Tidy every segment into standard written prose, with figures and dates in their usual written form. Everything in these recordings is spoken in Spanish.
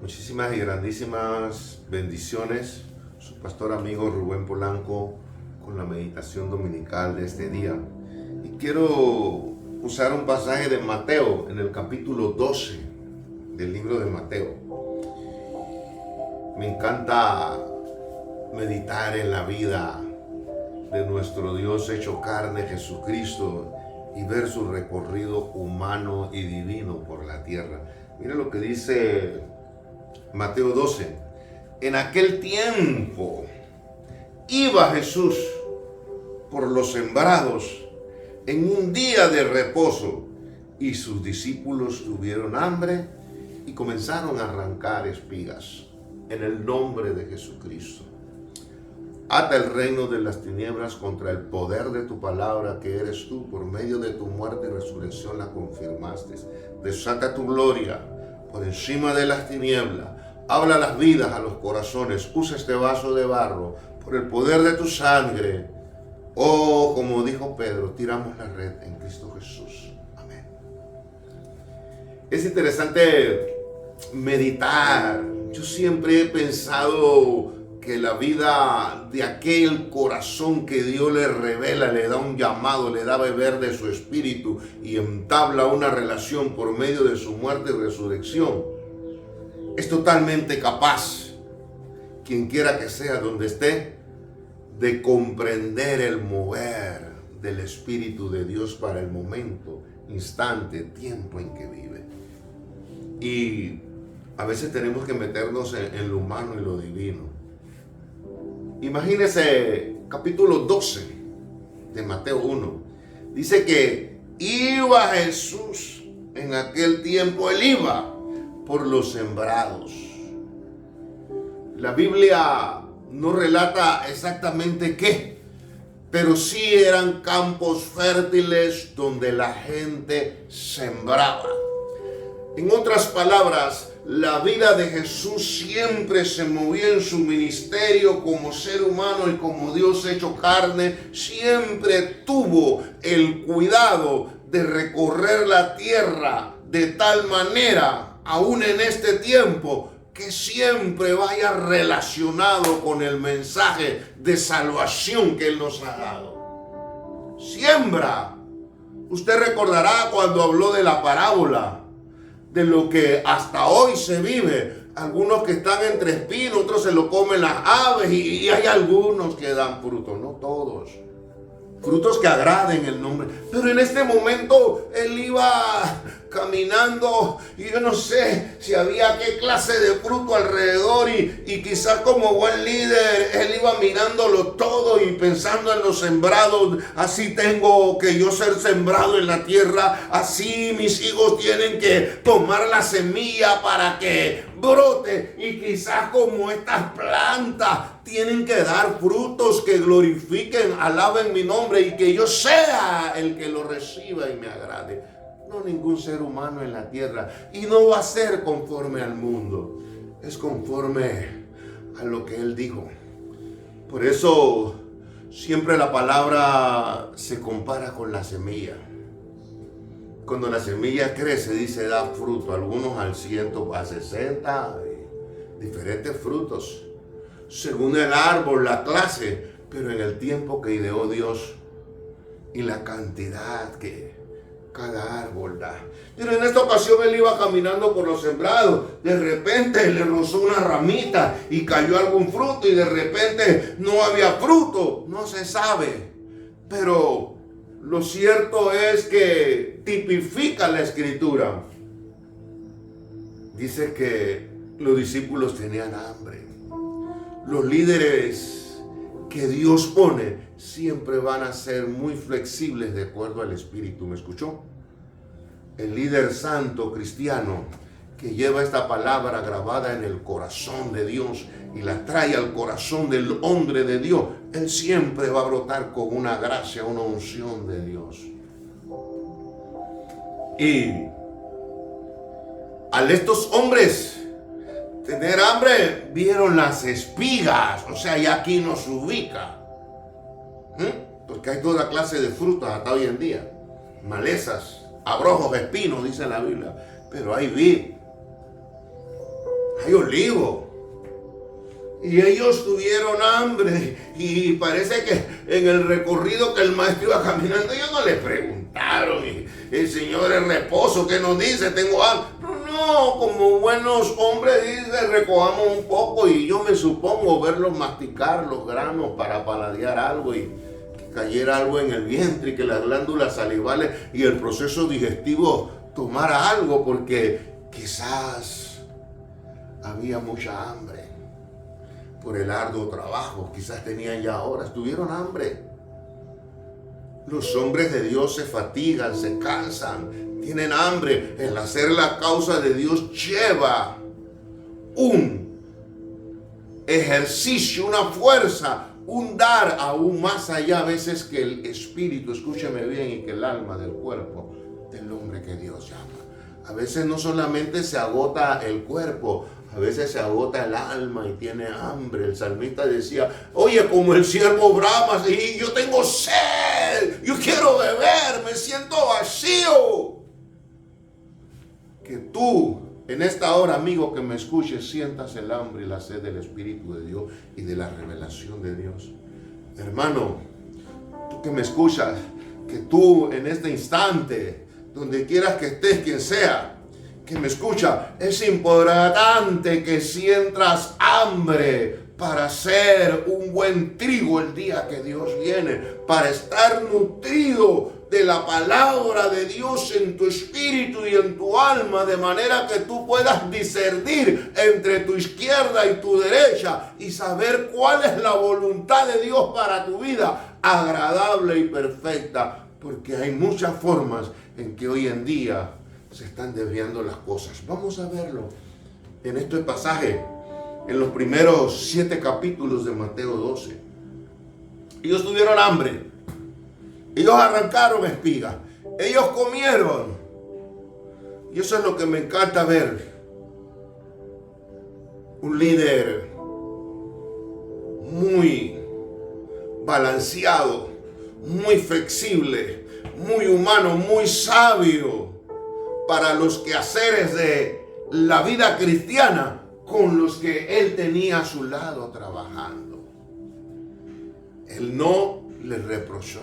Muchísimas y grandísimas bendiciones. Su pastor amigo Rubén Polanco con la meditación dominical de este día. Y quiero usar un pasaje de Mateo en el capítulo 12 del libro de Mateo. Me encanta meditar en la vida de nuestro Dios hecho carne, Jesucristo, y ver su recorrido humano y divino por la tierra. Mira lo que dice Mateo 12. En aquel tiempo iba Jesús por los sembrados en un día de reposo, y sus discípulos tuvieron hambre y comenzaron a arrancar espigas. En el nombre de Jesucristo, ata el reino de las tinieblas contra el poder de tu palabra, que eres tú. Por medio de tu muerte y resurrección la confirmaste. Desata tu gloria por encima de las tinieblas. Habla las vidas a los corazones. Usa este vaso de barro por el poder de tu sangre. Oh, como dijo Pedro, tiramos la red en Cristo Jesús. Amén. Es interesante meditar. Yo siempre he pensado que la vida de aquel corazón que Dios le revela, le da un llamado, le da a beber de su espíritu y entabla una relación por medio de su muerte y resurrección, es totalmente capaz, quien quiera que sea, donde esté, de comprender el mover del Espíritu de Dios para el momento, instante, tiempo en que vive. Y a veces tenemos que meternos en lo humano y lo divino. Imagínese capítulo 12 de Mateo 1. Dice que iba Jesús en aquel tiempo, él iba por los sembrados. La Biblia no relata exactamente qué, pero sí eran campos fértiles donde la gente sembraba. En otras palabras, la vida de Jesús siempre se movía en su ministerio como ser humano y como Dios hecho carne. Siempre tuvo el cuidado de recorrer la tierra de tal manera, aún en este tiempo, que siempre vaya relacionado con el mensaje de salvación que Él nos ha dado. Siembra. Usted recordará cuando habló de la parábola de lo que hasta hoy se vive. Algunos que están entre espinos, otros se lo comen las aves, y hay algunos que dan frutos, no todos. Frutos que agraden el nombre. Pero en este momento él iba caminando y yo no sé si había qué clase de fruto alrededor, y quizás como buen líder él iba mirándolo todo y pensando en los sembrados. Así tengo que yo ser sembrado en la tierra, así mis hijos tienen que tomar la semilla para que brote, y quizás como estas plantas tienen que dar frutos que glorifiquen, alaben mi nombre, y que yo sea el que lo reciba y me agrade. No ningún ser humano en la tierra, y no va a ser conforme al mundo, es conforme a lo que Él dijo. Por eso siempre la palabra se compara con la semilla. Cuando la semilla crece, dice, da fruto, algunos al 100, a 60, diferentes frutos, según el árbol, la clase, pero en el tiempo que ideó Dios y la cantidad que cada árbol da. Pero en esta ocasión él iba caminando por los sembrados. De repente le rozó una ramita y cayó algún fruto, y de repente no había fruto. No se sabe. Pero lo cierto es que tipifica la escritura. Dice que los discípulos tenían hambre. Los líderes que Dios pone siempre van a ser muy flexibles de acuerdo al Espíritu. ¿Me escuchó? El líder santo cristiano que lleva esta palabra grabada en el corazón de Dios y la trae al corazón del hombre de Dios, él siempre va a brotar con una gracia, una unción de Dios. Y al estos hombres tener hambre, vieron las espigas. O sea, ya aquí nos ubica. Porque hay toda clase de frutas hasta hoy en día. Malezas, abrojos, espinos, dice la Biblia. Pero hay vid, hay olivo. Y ellos tuvieron hambre. Y parece que en el recorrido que el maestro iba caminando, ellos no le preguntaron, el Señor es reposo, ¿qué nos dice? Tengo hambre. No, como buenos hombres dice, recojamos un poco, y yo me supongo verlos masticar los granos para paladear algo y que cayera algo en el vientre y que las glándulas salivales y el proceso digestivo tomara algo, porque quizás había mucha hambre por el arduo trabajo, quizás tenían ya horas, tuvieron hambre. Los hombres de Dios se fatigan, se cansan, tienen hambre. El hacer la causa de Dios lleva un ejercicio, una fuerza, un dar aún más allá a veces que el espíritu, escúcheme bien, y que el alma del cuerpo del hombre que Dios llama. A veces no solamente se agota el cuerpo, a veces se agota el alma y tiene hambre. El salmista decía, oye, como el siervo brama, y yo tengo sed, yo quiero beber, me siento vacío. Que tú, en esta hora, amigo, que me escuches, sientas el hambre y la sed del Espíritu de Dios y de la revelación de Dios. Hermano, tú que me escuchas, que tú en este instante, donde quieras que estés, quien sea, que me escucha, es importante que sientas hambre para ser un buen trigo el día que Dios viene, para estar nutrido de la palabra de Dios en tu espíritu y en tu alma, de manera que tú puedas discernir entre tu izquierda y tu derecha y saber cuál es la voluntad de Dios para tu vida, agradable y perfecta, porque hay muchas formas en que hoy en día se están desviando las cosas. Vamos a verlo en este pasaje, en los primeros 7 capítulos de Mateo 12. Ellos tuvieron hambre, ellos arrancaron espigas, ellos comieron, y eso es lo que me encanta ver. Un líder muy balanceado, muy flexible, muy humano, muy sabio para los quehaceres de la vida cristiana con los que él tenía a su lado trabajando. Él no le reprochó.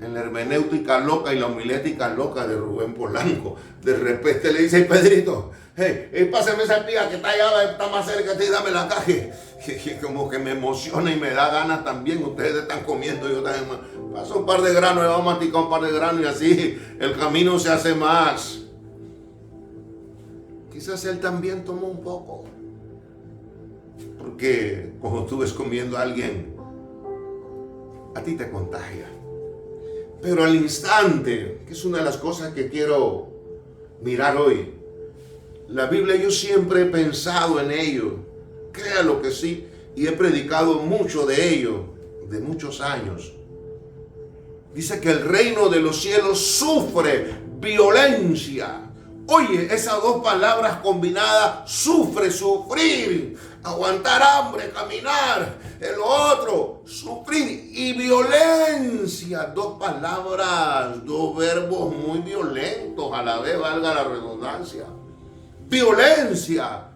En la hermenéutica loca y la homilética loca de Rubén Polanco, de repente le dice, Pedrito, hey, pásame esa espiga que está allá, está más cerca de ti, dame la caja. Como que me emociona y me da ganas también. Ustedes están comiendo, yo también. Pasa un par de granos, le vamos a masticar un par de granos y así el camino se hace más. Quizás él también tomó un poco, porque cuando tú ves comiendo a alguien, a ti te contagia. Pero al instante, que es una de las cosas que quiero mirar hoy, la Biblia, yo siempre he pensado en ello, créalo que sí, y he predicado mucho de ello, de muchos años. Dice que el reino de los cielos sufre violencia. Oye, esas dos palabras combinadas, sufre, sufrir, aguantar hambre, caminar, el otro, sufrir y violencia. Dos palabras, dos verbos muy violentos, a la vez valga la redundancia. Violencia.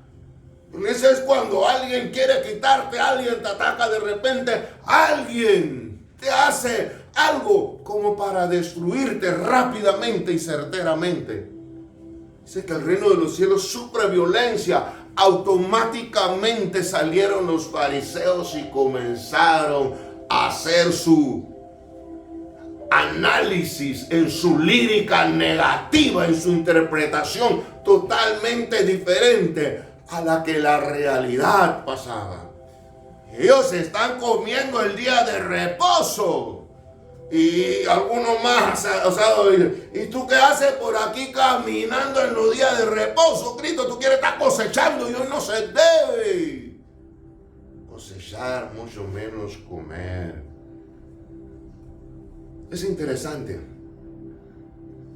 Eso es cuando alguien quiere quitarte, alguien te ataca de repente, alguien te hace algo como para destruirte rápidamente y certeramente. Dice que el reino de los cielos sufre violencia. Automáticamente salieron los fariseos y comenzaron a hacer su análisis en su lírica negativa, en su interpretación totalmente diferente a la que la realidad pasaba. Ellos están comiendo el día de reposo. Y algunos más, ¿y tú qué haces por aquí caminando en los días de reposo? Cristo, tú quieres estar cosechando y hoy no se debe cosechar, mucho menos comer. Es interesante.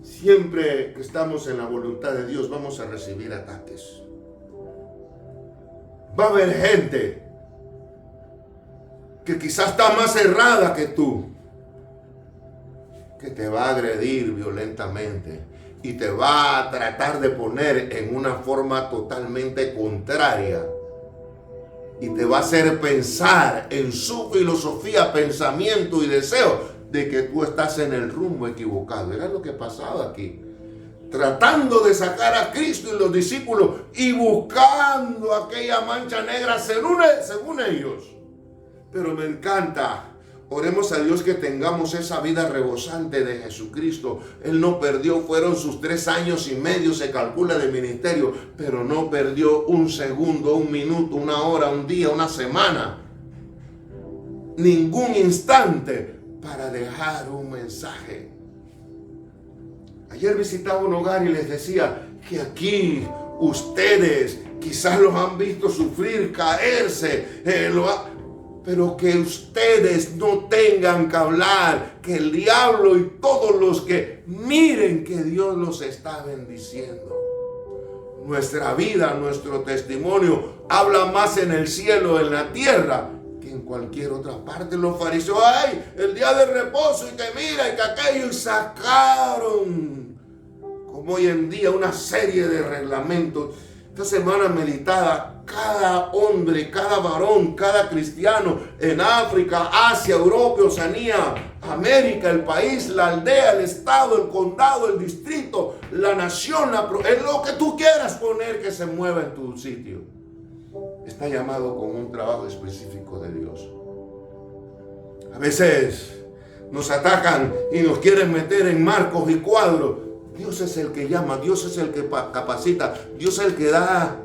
Siempre que estamos en la voluntad de Dios vamos a recibir ataques. Va a haber gente que quizás está más cerrada que tú, que te va a agredir violentamente, y te va a tratar de poner en una forma totalmente contraria y te va a hacer pensar en su filosofía, pensamiento y deseo de que tú estás en el rumbo equivocado. Era lo que pasaba aquí, tratando de sacar a Cristo y los discípulos y buscando aquella mancha negra según ellos. Pero me encanta. Oremos a Dios que tengamos esa vida rebosante de Jesucristo. Él no perdió, fueron sus 3 años y medio, se calcula, de ministerio, pero no perdió un segundo, un minuto, una hora, un día, una semana, ningún instante para dejar un mensaje. Ayer visitaba un hogar y les decía que aquí ustedes quizás los han visto sufrir, caerse, pero que ustedes no tengan que hablar, que el diablo y todos los que miren que Dios los está bendiciendo. Nuestra vida, nuestro testimonio habla más en el cielo, en la tierra, que en cualquier otra parte. Los fariseos, ay, el día de reposo y que mira y que aquello, y sacaron, como hoy en día, una serie de reglamentos. Esta semana meditada, cada hombre, cada varón, cada cristiano en África, Asia, Europa, Oceanía, América, el país, la aldea, el estado, el condado, el distrito, la nación, es lo que tú quieras poner que se mueva en tu sitio, está llamado con un trabajo específico de Dios. A veces nos atacan y nos quieren meter en marcos y cuadros. Dios es el que llama, Dios es el que capacita, Dios es el que da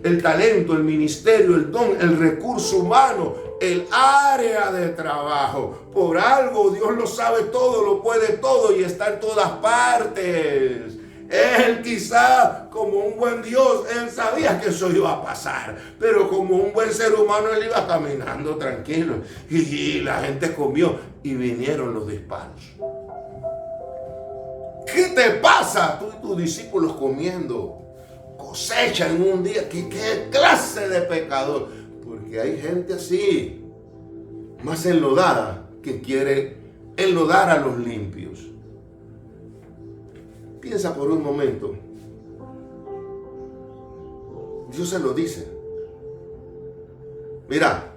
el talento, el ministerio, el don, el recurso humano, el área de trabajo. Por algo Dios lo sabe todo, lo puede todo y está en todas partes. Él quizá, como un buen Dios, Él sabía que eso iba a pasar, pero como un buen ser humano Él iba caminando tranquilo y la gente comió y vinieron los disparos. ¿Qué te pasa? Tú y tus discípulos comiendo cosecha en un día. ¿Qué clase de pecador? Porque hay gente así, más enlodada, que quiere enlodar a los limpios. Piensa por un momento. Dios se lo dice. Mira,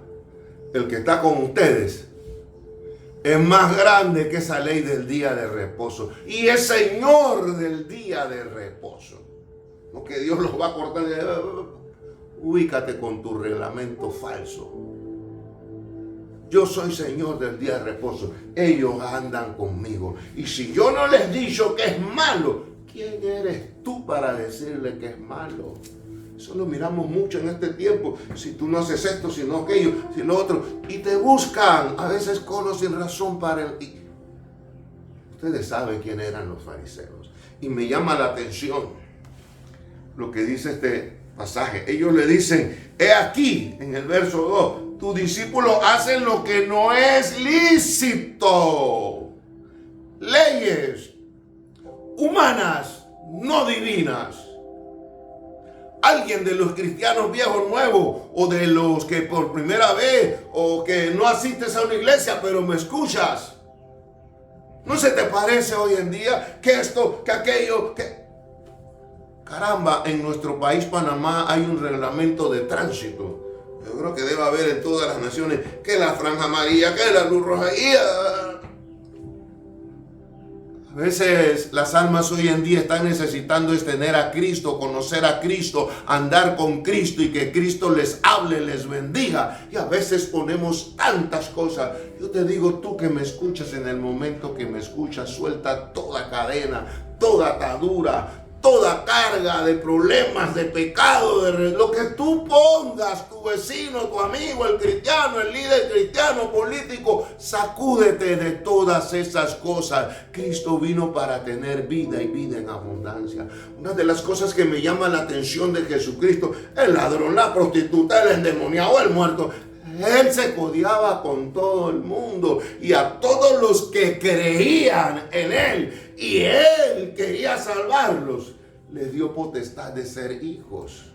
el que está con ustedes es más grande que esa ley del día de reposo. Y es Señor del día de reposo. No que Dios los va a cortar. Ubícate con tu reglamento falso. Yo soy Señor del día de reposo. Ellos andan conmigo. Y si yo no les he dicho que es malo, ¿quién eres tú para decirle que es malo? Eso lo miramos mucho en este tiempo. Si tú no haces esto, si no aquello, si lo otro. Y te buscan, a veces con o sin razón para el... Ustedes saben quién eran los fariseos. Y me llama la atención lo que dice este pasaje. Ellos le dicen, he aquí, en el verso 2, tus discípulos hacen lo que no es lícito. Leyes humanas, no divinas. Alguien de los cristianos viejos nuevos, o de los que por primera vez, o que no asistes a una iglesia pero me escuchas, ¿no se te parece hoy en día que esto, que aquello, que... Caramba, en nuestro país Panamá hay un reglamento de tránsito. Yo creo que debe haber en todas las naciones, que la franja amarilla, que la luz roja. A veces las almas hoy en día están necesitando es tener a Cristo, conocer a Cristo, andar con Cristo y que Cristo les hable, les bendiga. Y a veces ponemos tantas cosas. Yo te digo, tú que me escuchas, en el momento que me escuchas, suelta toda cadena, toda atadura, toda carga de problemas, de pecado, de lo que tú pongas, tu vecino, tu amigo, el cristiano, el líder cristiano, político, sacúdete de todas esas cosas. Cristo vino para tener vida y vida en abundancia. Una de las cosas que me llama la atención de Jesucristo, el ladrón, la prostituta, el endemoniado, el muerto, Él se codeaba con todo el mundo y a todos los que creían en Él y Él quería salvarlos, les dio potestad de ser hijos.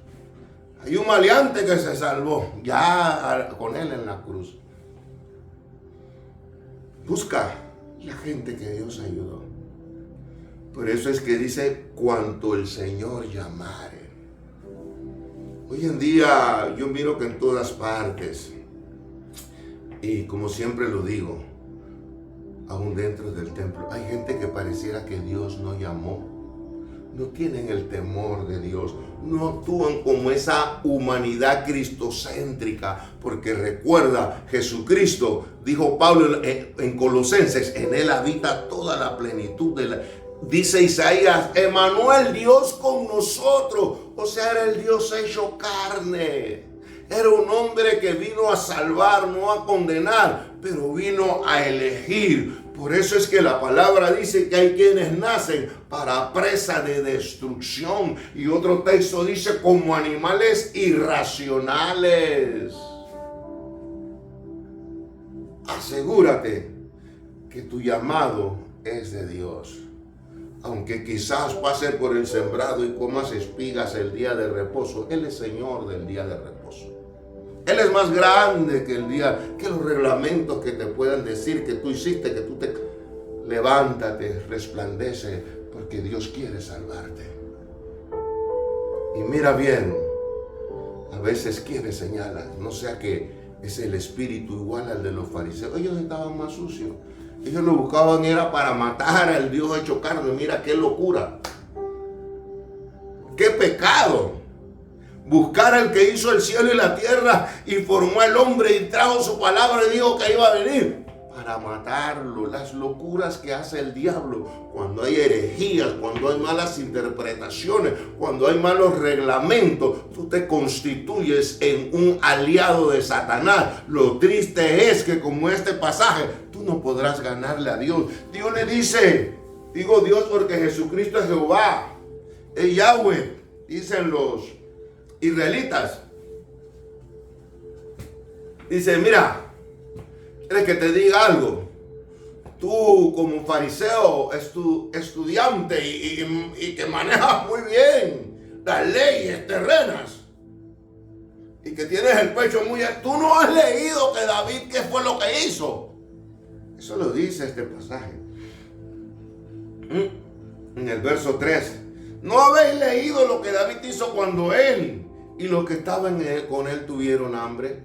Hay un maleante que se salvó ya con Él en la cruz. Busca la gente que Dios ayudó. Por eso es que dice, cuanto el Señor llamare. Hoy en día yo miro que en todas partes, y como siempre lo digo, aún dentro del templo, hay gente que pareciera que Dios no llamó. No tienen el temor de Dios, no actúan como esa humanidad cristocéntrica, porque recuerda, Jesucristo, dijo Pablo en Colosenses, en Él habita toda la plenitud de la... Dice Isaías, Emmanuel, Dios con nosotros, o sea, era el Dios hecho carne. Era un hombre que vino a salvar, no a condenar, pero vino a elegir. Por eso es que la palabra dice que hay quienes nacen para presa de destrucción. Y otro texto dice como animales irracionales. Asegúrate que tu llamado es de Dios. Aunque quizás pases por el sembrado y comas espigas el día de reposo, Él es Señor del día de reposo. Él es más grande que el día, que los reglamentos que te puedan decir que tú hiciste, que tú te... Levántate, resplandece, porque Dios quiere salvarte. Y mira bien, a veces quiere señalar, no sea que es el espíritu igual al de los fariseos. Ellos estaban más sucios. Ellos lo buscaban era para matar al Dios hecho carne. Mira qué locura. Qué pecado. Buscar al que hizo el cielo y la tierra y formó al hombre y trajo su palabra y dijo que iba a venir para matarlo. Las locuras que hace el diablo cuando hay herejías, cuando hay malas interpretaciones, cuando hay malos reglamentos, tú te constituyes en un aliado de Satanás. Lo triste es que como este pasaje, tú no podrás ganarle a Dios. Dios le dice, digo Dios porque Jesucristo es Jehová, es Yahweh, dicen los israelitas. Dice, mira, ¿quieres que te diga algo? Tú como fariseo, estudiante y que manejas muy bien las leyes terrenas y que tienes el pecho muy alto, tú no has leído que David, ¿qué fue lo que hizo? Eso lo dice este pasaje. En el verso 3. ¿No habéis leído lo que David hizo cuando él y los que estaban con él tuvieron hambre?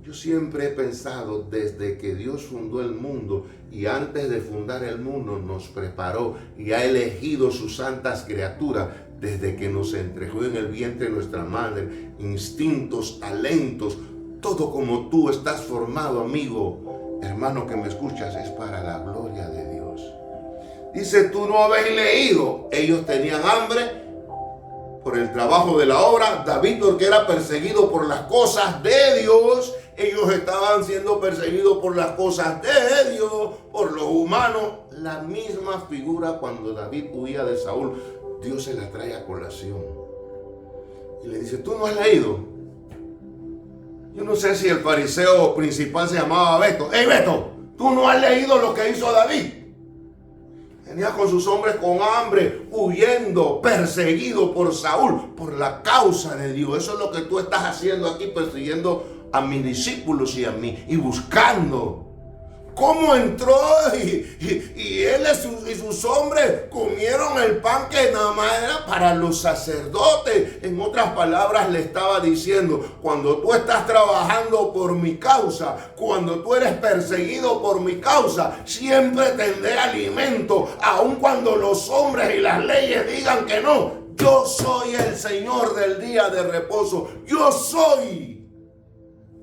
Yo siempre he pensado, desde que Dios fundó el mundo y antes de fundar el mundo nos preparó y ha elegido sus santas criaturas, desde que nos entregó en el vientre de nuestra madre, instintos, talentos, todo como tú estás formado, amigo, hermano que me escuchas, es para la gloria de Dios. Dice, tú no habéis leído, ellos tenían hambre por el trabajo de la obra. David, porque era perseguido por las cosas de Dios, ellos estaban siendo perseguidos por las cosas de Dios, por los humanos. La misma figura cuando David huía de Saúl, Dios se la trae a colación y le dice, ¿tú no has leído? Yo no sé si el fariseo principal se llamaba Beto. ¡Hey, Beto! ¿Tú no has leído lo que hizo David? Venía con sus hombres con hambre, huyendo, perseguido por Saúl, por la causa de Dios. Eso es lo que tú estás haciendo aquí, persiguiendo a mis discípulos y a mí, y buscando. ¿Cómo entró? Y él y sus hombres comieron el pan que nada más era para los sacerdotes. En otras palabras, le estaba diciendo, cuando tú estás trabajando por mi causa, cuando tú eres perseguido por mi causa, siempre tendré alimento, aun cuando los hombres y las leyes digan que no. Yo soy el Señor del día de reposo. Yo soy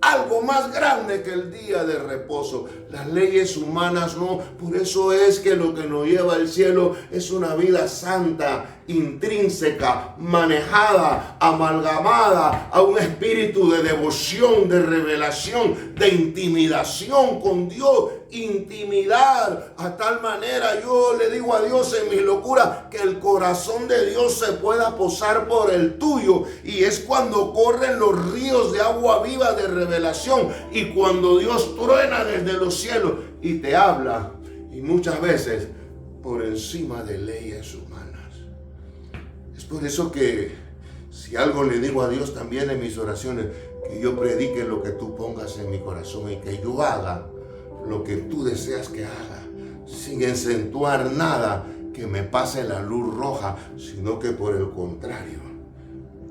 algo más grande que el día de reposo. Las leyes humanas no. Por eso es que lo que nos lleva al cielo es una vida santa, intrínseca, manejada, amalgamada a un espíritu de devoción, de revelación, de intimidación con Dios. Intimidad a tal manera, yo le digo a Dios en mi locura, que el corazón de Dios se pueda posar por el tuyo, y es cuando corren los ríos de agua viva de revelación, y cuando Dios truena desde los cielos y te habla, y muchas veces por encima de leyes humanas. Es por eso que si algo le digo a Dios también en mis oraciones, que yo predique lo que tú pongas en mi corazón y que yo haga lo que tú deseas que haga, sin acentuar nada que me pase la luz roja, sino que por el contrario,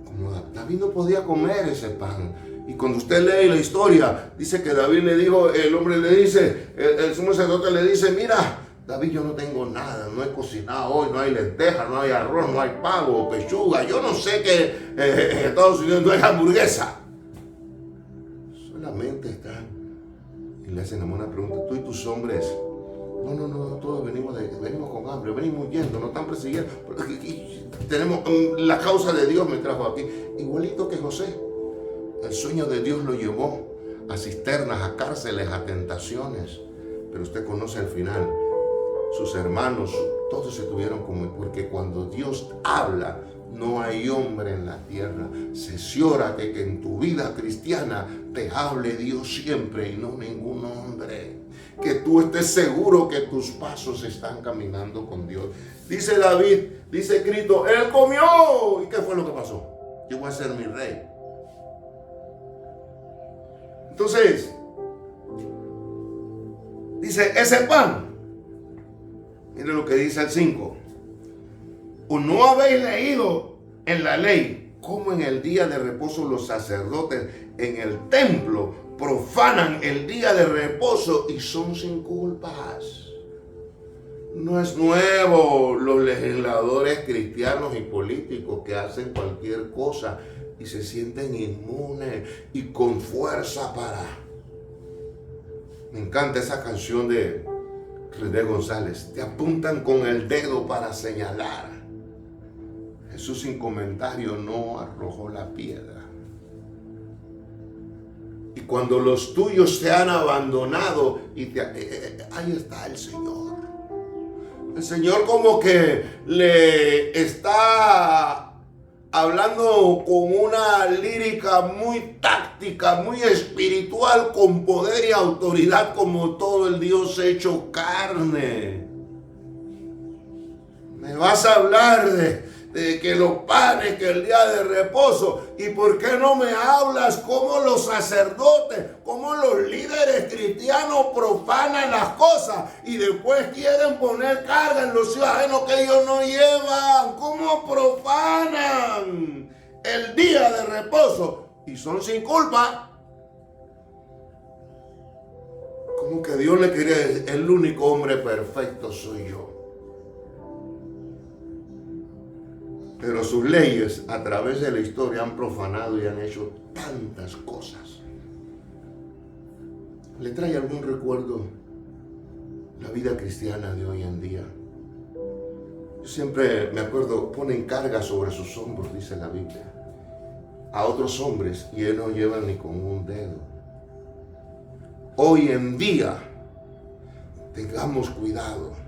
como David no podía comer ese pan. Y cuando usted lee la historia, dice que David le dijo, el hombre le dice, el sumo sacerdote le dice, mira, David, yo no tengo nada, no he cocinado hoy, no hay lentejas, no hay arroz, no hay pavo, pechuga, yo no sé que en Estados Unidos no hay hamburguesa. Solamente están. Y le hacen una pregunta, tú y tus hombres. No, todos venimos con hambre, venimos huyendo, nos están persiguiendo. Tenemos, la causa de Dios me trajo aquí. Igualito que José. El sueño de Dios lo llevó a cisternas, a cárceles, a tentaciones. Pero usted conoce el final. Sus hermanos, todos se tuvieron como... Porque cuando Dios habla, no hay hombre en la tierra. Cerciórate que en tu vida cristiana te hable Dios siempre y no ningún hombre. Que tú estés seguro que tus pasos están caminando con Dios. Dice David, dice Cristo, Él comió. ¿Y qué fue lo que pasó? Yo voy a ser mi rey. Entonces, dice, ese pan, mire lo que dice el 5. ¿O no habéis leído en la ley cómo en el día de reposo los sacerdotes en el templo profanan el día de reposo y son sin culpas? No es nuevo los legisladores cristianos y políticos que hacen cualquier cosa y se sienten inmunes y con fuerza para... Me encanta esa canción de René González. Te apuntan con el dedo para señalar. Jesús sin comentario no arrojó la piedra. Y cuando los tuyos te han abandonado, ahí está el Señor. El Señor como que le está hablando con una lírica muy táctica, muy espiritual, con poder y autoridad como todo el Dios hecho carne. Me vas a hablar de que los panes, que el día de reposo. ¿Y por qué no me hablas cómo los sacerdotes, cómo los líderes cristianos profanan las cosas y después quieren poner carga en los ciudadanos que ellos no llevan? ¿Cómo profanan el día de reposo y son sin culpa? Como que Dios le quería decir, el único hombre perfecto soy yo. Pero sus leyes a través de la historia han profanado y han hecho tantas cosas. ¿Le trae algún recuerdo la vida cristiana de hoy en día? Yo siempre me acuerdo, ponen carga sobre sus hombros, dice la Biblia, a otros hombres y ellos no llevan ni con un dedo. Hoy en día, tengamos cuidado.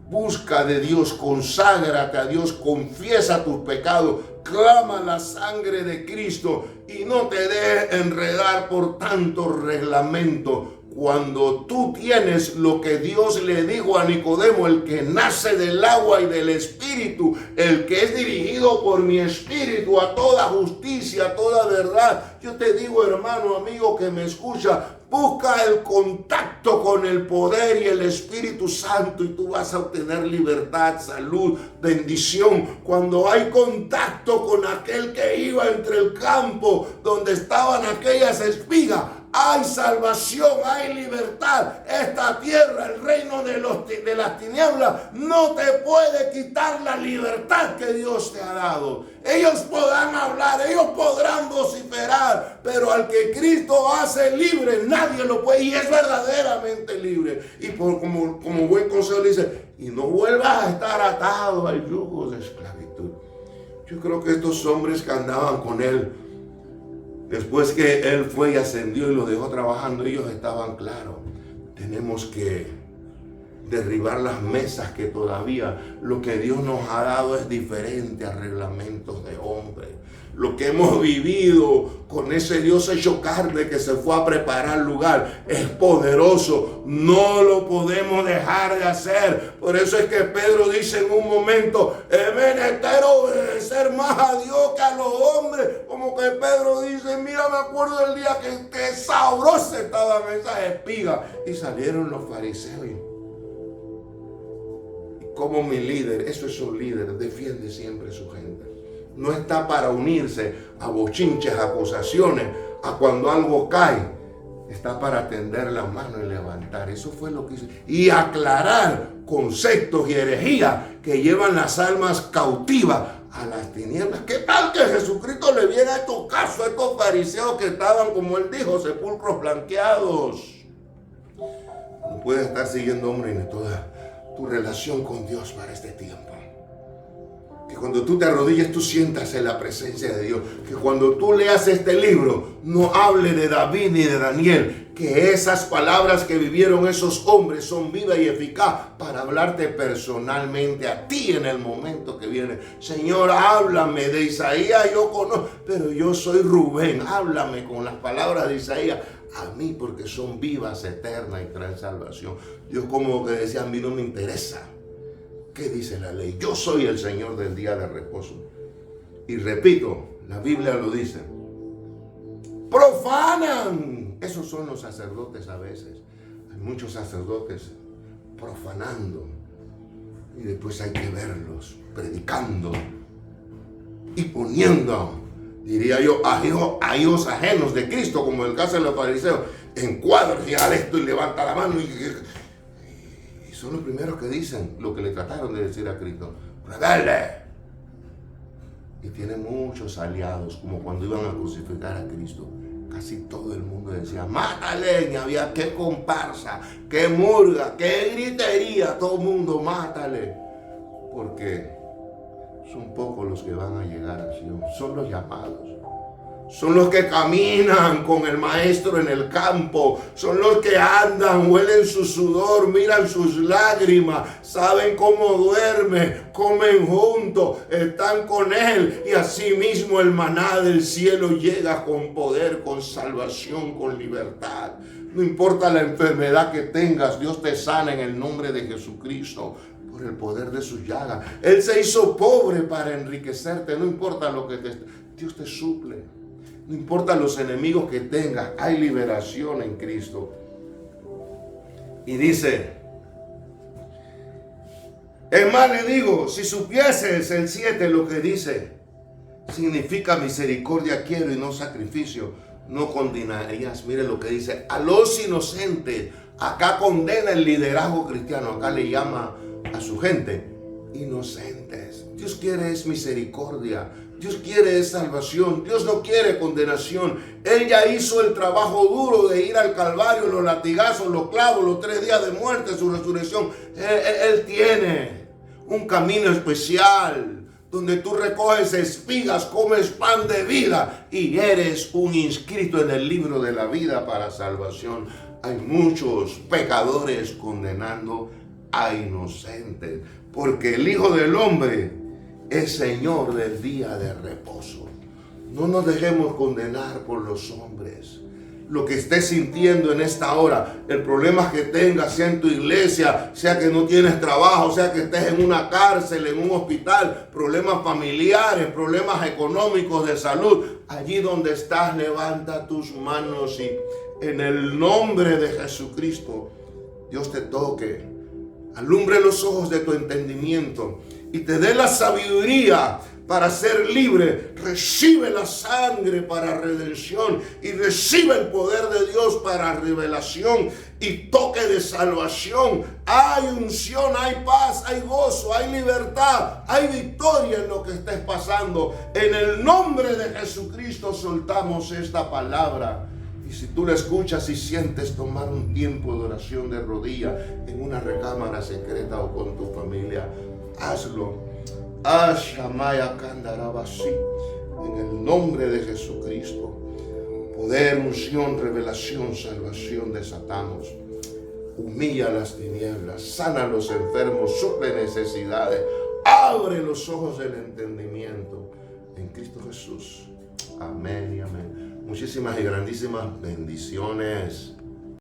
Busca de Dios, conságrate a Dios, confiesa tus pecados, clama la sangre de Cristo y no te dejes enredar por tanto reglamento. Cuando tú tienes lo que Dios le dijo a Nicodemo, el que nace del agua y del Espíritu, el que es dirigido por mi Espíritu a toda justicia, a toda verdad. Yo te digo, hermano, amigo que me escucha, busca el contacto con el poder y el Espíritu Santo y tú vas a obtener libertad, salud, bendición. Cuando hay contacto con aquel que iba entre el campo donde estaban aquellas espigas, hay salvación, hay libertad. Esta tierra, el reino de las tinieblas, no te puede quitar la libertad que Dios te ha dado. Ellos podrán hablar, ellos podrán vociferar, pero al que Cristo hace libre, nadie lo puede, y es verdaderamente libre. Y como buen consejo dice, y no vuelvas a estar atado al yugo de esclavitud. Yo creo que estos hombres que andaban con él, después que él fue y ascendió y lo dejó trabajando, ellos estaban claros. Tenemos que derribar las mesas que todavía lo que Dios nos ha dado es diferente a reglamentos de hombre. Lo que hemos vivido con ese Dios hecho carne que se fue a preparar lugar es poderoso. No lo podemos dejar de hacer. Por eso es que Pedro dice en un momento, es menester obedecer más a Dios que a los hombres. Como que Pedro dice, mira, me acuerdo del día que sabrosas estaban esas espigas. Y salieron los fariseos. como mi líder, eso es un líder, defiende siempre a su gente. No está para unirse a bochinches, acusaciones, a cuando algo cae. Está para tender la mano y levantar. Eso fue lo que hizo. Y aclarar conceptos y herejías que llevan las almas cautivas a las tinieblas. ¿Qué tal que Jesucristo le viera a estos casos, a estos fariseos que estaban, como él dijo, sepulcros blanqueados? No puedes estar siguiendo, hombre, en toda tu relación con Dios para este tiempo. Que cuando tú te arrodilles, tú sientas en la presencia de Dios. Que cuando tú leas este libro, no hable de David ni de Daniel. Que esas palabras que vivieron esos hombres son vivas y eficaz para hablarte personalmente a ti en el momento que viene. Señor, háblame de Isaías, yo conozco, pero yo soy Rubén. Háblame con las palabras de Isaías a mí, porque son vivas, eternas y traen salvación. Dios, como que decía, a mí no me interesa ¿qué dice la ley? Yo soy el Señor del día de reposo. Y repito, la Biblia lo dice. Profanan. Esos son los sacerdotes a veces. Hay muchos sacerdotes profanando. Y después hay que verlos predicando y poniendo, diría yo, a hijos ajenos de Cristo, como en el caso de los fariseos, en cuadros y al esto y levanta la mano y son los primeros que dicen lo que le trataron de decir a Cristo. ¡Rebelde! Y tiene muchos aliados, como cuando iban a crucificar a Cristo. Casi todo el mundo decía, mátale, y había qué comparsa, qué murga, qué gritería, todo el mundo, mátale. Porque son pocos los que van a llegar a Sion, son los llamados. Son los que caminan con el maestro en el campo. Son los que andan, huelen su sudor, miran sus lágrimas, saben cómo duerme, comen juntos, están con él. Y así mismo el maná del cielo llega con poder, con salvación, con libertad. No importa la enfermedad que tengas, Dios te sana en el nombre de Jesucristo. Por el poder de sus llagas. Él se hizo pobre para enriquecerte. No importa lo que Dios te suple. No importa los enemigos que tengas, hay liberación en Cristo. Y dice, es más le digo, si supieses el 7 lo que dice, significa misericordia quiero y no sacrificio, no condenarías. Mire lo que dice, a los inocentes. Acá condena el liderazgo cristiano, acá le llama a su gente inocentes. Dios quiere es misericordia. Dios quiere es salvación. Dios no quiere condenación. Él ya hizo el trabajo duro de ir al Calvario, los latigazos, los clavos, los 3 días de muerte, su resurrección. Él tiene un camino especial donde tú recoges espigas, comes pan de vida y eres un inscrito en el libro de la vida para salvación. Hay muchos pecadores condenando a inocentes, porque el Hijo del Hombre es Señor del día de reposo. No nos dejemos condenar por los hombres. Lo que estés sintiendo en esta hora, el problema que tengas, sea en tu iglesia, sea que no tienes trabajo, sea que estés en una cárcel, en un hospital, problemas familiares, problemas económicos, de salud, allí donde estás, levanta tus manos y en el nombre de Jesucristo, Dios te toque, alumbre los ojos de tu entendimiento y te dé la sabiduría para ser libre. Recibe la sangre para redención y recibe el poder de Dios para revelación y toque de salvación. Hay unción, hay paz, hay gozo, hay libertad, hay victoria en lo que estés pasando. En el nombre de Jesucristo soltamos esta palabra. Y si tú la escuchas y sientes tomar un tiempo de oración de rodillas en una recámara secreta o con tu familia, hazlo. En el nombre de Jesucristo. Poder, unción, revelación, salvación desatamos. Humilla las tinieblas, sana a los enfermos, suple necesidades, abre los ojos del entendimiento. En Cristo Jesús. Amén y amén. Muchísimas y grandísimas bendiciones.